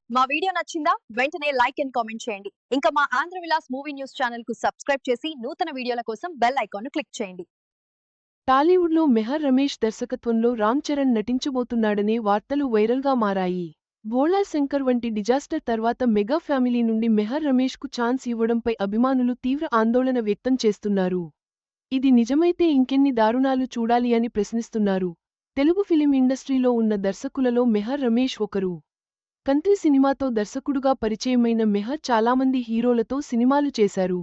మా వీడియో నచ్చిందా? వెంటనే లైక్ అండ్ కామెంట్ చేయండి. ఇంకా మా Andhra Vilas movie news channel కు సబ్స్క్రైబ్ చేసి నూతన వీడియోల కోసం బెల్ ఐకాన్ క్లిక్ చేయండి. టాలీవుడ్లో మెహర్ రమేష్ దర్శకత్వంలో రామ్ చరణ్ నటించబోతున్నాడనే వార్తలు వైరల్గా మారాయి. భోళా శంకర్ వంటి డిజాస్టర్ తర్వాత మెగా ఫ్యామిలీ నుండి మెహర్ రమేష్కు ఛాన్స్ ఇవ్వడంపై అభిమానులు తీవ్ర ఆందోళన వ్యక్తం చేస్తున్నారు. ఇది నిజమైతే ఇంకెన్ని దారుణాలు చూడాలి అని ప్రశ్నిస్తున్నారు. తెలుగు ఫిలిం ఇండస్ట్రీలో ఉన్న దర్శకులలో మెహర్ రమేష్ ఒకరు. కంత్రి సినిమాతో దర్శకుడుగా పరిచయమైన మెహర్ చాలామంది హీరోలతో సినిమాలు చేశారు.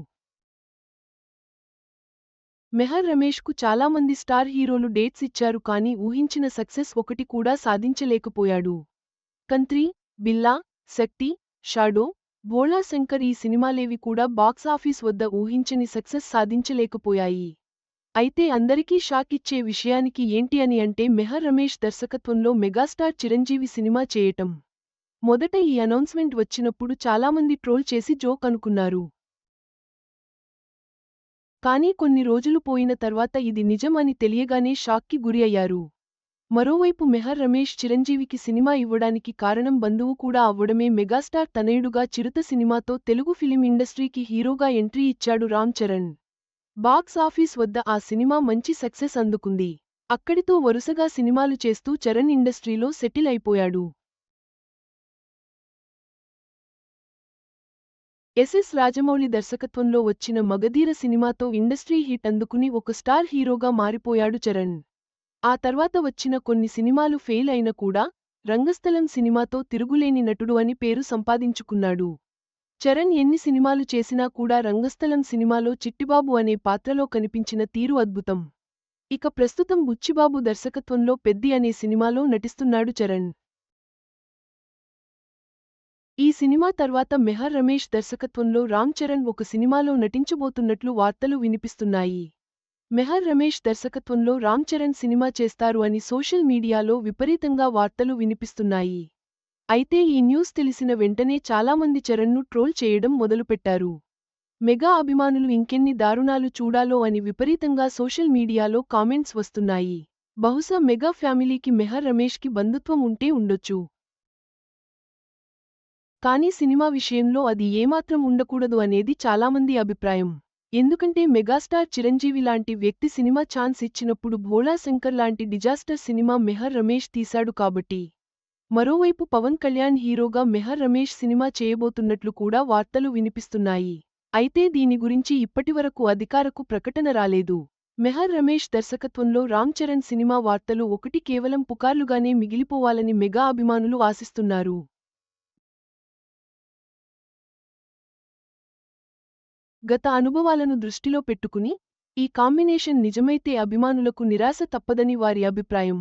మెహర్ రమేష్కు చాలామంది స్టార్ హీరోలు డేట్స్ ఇచ్చారు కానీ ఊహించిన సక్సెస్ ఒకటి కూడా సాధించలేకపోయాడు. కంత్రి, బిల్లా, శక్తి, షాడో, భోళా శంకర్ ఈ సినిమాలేవి కూడా బాక్సాఫీస్ వద్ద ఊహించని సక్సెస్ సాధించలేకపోయాయి. అయితే అందరికీ షాక్ ఇచ్చే విషయానికి ఏంటి అని అంటే మెహర్ రమేష్ దర్శకత్వంలో మెగాస్టార్ చిరంజీవి సినిమా చేయటం. మొదట ఈ అనౌన్స్మెంట్ వచ్చినప్పుడు చాలామంది ట్రోల్ చేసి జోక్ అనుకున్నారు. కానీ కొన్ని రోజులు పోయిన తర్వాత ఇది నిజం అని తెలియగానే షాక్కి గురి అయ్యారు. మరోవైపు మెహర్ రమేష్ చిరంజీవికి సినిమా ఇవ్వడానికి కారణం బంధువు కూడా అవ్వడమే. మెగాస్టార్ తనయుడుగా చిరుత సినిమాతో తెలుగు ఫిలిం ఇండస్ట్రీకి హీరోగా ఎంట్రీ ఇచ్చాడు రామ్ చరణ్. బాక్స్ ఆఫీస్ వద్ద ఆ సినిమా మంచి సక్సెస్ అందుకుంది. అక్కడితో వరుసగా సినిమాలు చేస్తూ చరణ్ ఇండస్ట్రీలో సెటిల్ అయిపోయాడు. ఎస్ రాజమౌళి దర్శకత్వంలో వచ్చిన మగధీర సినిమాతో ఇండస్ట్రీ హిట్ అందుకుని ఒక స్టార్ హీరోగా మారిపోయాడు చరణ్. ఆ తర్వాత వచ్చిన కొన్ని సినిమాలు ఫెయిల్ అయిన కూడా రంగస్థలం సినిమాతో తిరుగులేని నటుడు అని పేరు సంపాదించుకున్నాడు. చరణ్ ఎన్ని సినిమాలు చేసినా కూడా రంగస్థలం సినిమాలో చిట్టిబాబు అనే పాత్రలో కనిపించిన తీరు అద్భుతం. ఇక ప్రస్తుతం బుచ్చిబాబు దర్శకత్వంలో పెద్ది అనే సినిమాలో నటిస్తున్నాడు చరణ్. ఈ సినిమా తర్వాత మెహర్ రమేష్ దర్శకత్వంలో రామ్ చరణ్ ఒక సినిమాలో నటించబోతున్నట్లు వార్తలు వినిపిస్తున్నాయి. మెహర్ రమేష్ దర్శకత్వంలో రామ్ చరణ్ సినిమా చేస్తారు అని సోషల్ మీడియాలో విపరీతంగా వార్తలు వినిపిస్తున్నాయి. అయితే ఈ న్యూస్ తెలిసిన వెంటనే చాలామంది చరణ్ను ట్రోల్ చేయడం మొదలుపెట్టారు. మెగా అభిమానులు ఇంకెన్ని దారుణాలు చూడాలో అని విపరీతంగా సోషల్ మీడియాలో కామెంట్స్ వస్తున్నాయి. బహుశా మెగా ఫ్యామిలీకి మెహర్ రమేష్కి బంధుత్వం ఉంటే ఉండొచ్చు. కానీ సినిమా విషయంలో అది ఏమాత్రం ఉండకూడదు అనేది చాలామంది అభిప్రాయం. ఎందుకంటే మెగాస్టార్ చిరంజీవి లాంటి వ్యక్తి సినిమా ఛాన్స్ ఇచ్చినప్పుడు భోళా శంకర్ లాంటి డిజాస్టర్ సినిమా మెహర్ రమేష్ తీశాడు కాబట్టి. మరోవైపు పవన్ కళ్యాణ్ హీరోగా మెహర్ రమేష్ సినిమా చేయబోతున్నట్లు కూడా వార్తలు వినిపిస్తున్నాయి. అయితే దీని గురించి ఇప్పటివరకు అధికారకు ప్రకటన రాలేదు. మెహర్ రమేష్ దర్శకత్వంలో రామ్ చరణ్ సినిమా వార్తలు ఒకటి కేవలం పుకార్లుగానే మిగిలిపోవాలని మెగా అభిమానులు ఆశిస్తున్నారు. గత అనుభవాలను దృష్టిలో పెట్టుకుని ఈ కాంబినేషన్ నిజమైతే అభిమానులకు నిరాశ తప్పదని వారి అభిప్రాయం.